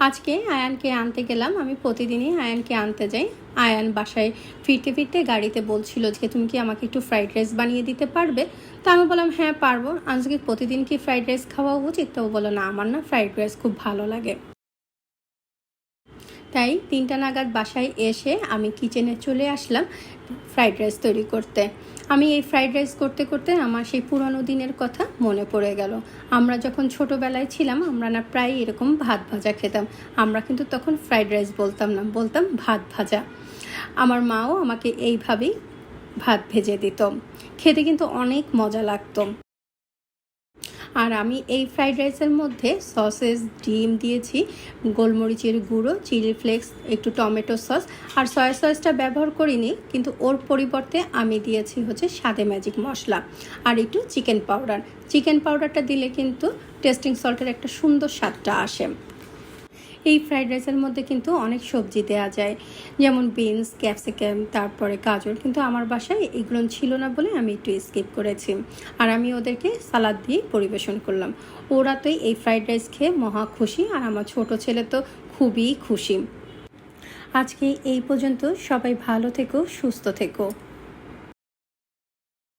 আজকে আয়ানকে আনতে গেলাম। আমি প্রতিদিনই আয়ানকে আনতে যাই। আয়ান বাসায় ফিরতে ফিরতে গাড়িতে বলছিল যে তুমি কি আমাকে একটু ফ্রাইড রাইস বানিয়ে দিতে পারবে। তো আমি বললাম হ্যাঁ পারবো। আজকে প্রতিদিন কি ফ্রাইড রাইস খাওয়া উচিত? তো ও বললো না, আমার না ফ্রাইড রাইস খুব ভালো লাগে। তাই 3টা নাগাদ বাসায় এসে আমি কিচেনে চলে আসলাম ফ্রাইড রাইস তৈরি করতে। আমি এই ফ্রাইড রাইস করতে করতে আমার সেই পুরনো দিনের কথা মনে পড়ে গেল। আমরা যখন ছোটোবেলায় ছিলাম আমরা না প্রায় এরকম ভাত ভাজা খেতাম। আমরা কিন্তু তখন ফ্রাইড রাইস বলতাম না, বলতাম ভাত ভাজা। আমার মাও আমাকে এইভাবেই ভাত ভেজে দিত। খেতে কিন্তু অনেক মজা লাগতো। আর আমি এই ফ্রাইড রাইসের মধ্যে সসেস, ডিম দিয়েছি, গোলমরিচের গুঁড়ো, চিলি ফ্লেক্স, একটু টমেটো সস আর সয়া সসটা ব্যবহার করিনি, কিন্তু ওর পরিবর্তে আমি দিয়েছি হচ্ছে স্বাদে ম্যাজিক মশলা আর একটু চিকেন পাউডার। চিকেন পাউডারটা দিলে কিন্তু টেস্টিং সল্টের একটা সুন্দর স্বাদটা আসে। এই ফ্রাইড রাইসের মধ্যে কিন্তু অনেক সবজি দেওয়া যায়, যেমন বিনস, ক্যাপসিকাম, তারপরে গাজর, কিন্তু আমার বাসায় এগুলো ছিল না বলে আমি একটু স্কিপ করেছি। আর আমি ওদেরকে সালাদ দিয়ে পরিবেশন করলাম। ওরা তো এই ফ্রাইড রাইস খেয়ে মহা খুশি, আর আমার ছোট ছেলে তো খুবই খুশি। আজকে এই পর্যন্ত। সবাই ভালো থেকো, সুস্থ থেকো।